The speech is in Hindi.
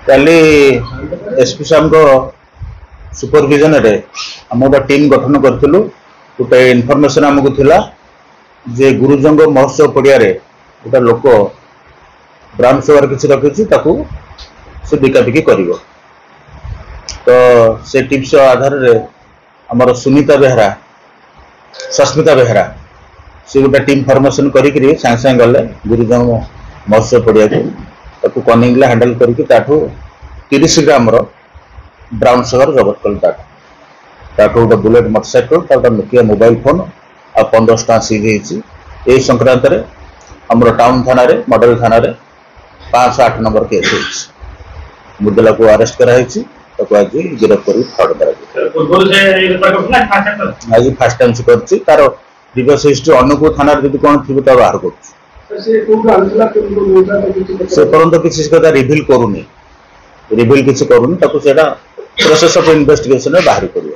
काली एसपी साहब को सुपरविजन रे आम गोटे टीम गठन करूँ गोटे इनफॉरमेशन आमको थिला जे गुरुजंग महोत्सव पड़िया गोटे लोक ब्राउन सुगर किसी रखी से बिकाबिकी कर तो से टिप्स आधार आमर सुनीता बेहरा सस्मिता बेहरा से गोटे टीम फॉर्मेशन करी सागे गले गुरुजंग महोत्सव पड़िया को कनिंगला हैंडल करके 30 ग्राम ब्राउन सुगर जबत कल गोटे bullet motorcycle Nokia mobile phone आ 1500 टका सीज यही संक्रांत आमर टाउन थाना मॉडल थाना 508 नंबर केस मुद्दला को अरेस्ट कराई आज गिरफ्त कर आज फास्ट टाइम से कर प्रीवियस हिस्ट्री अन्य थाना कौन थी बाहर कर किसी कथा रिविल करूनी प्रोसेस ऑफ इन्वेस्टिगेशन बाहर कर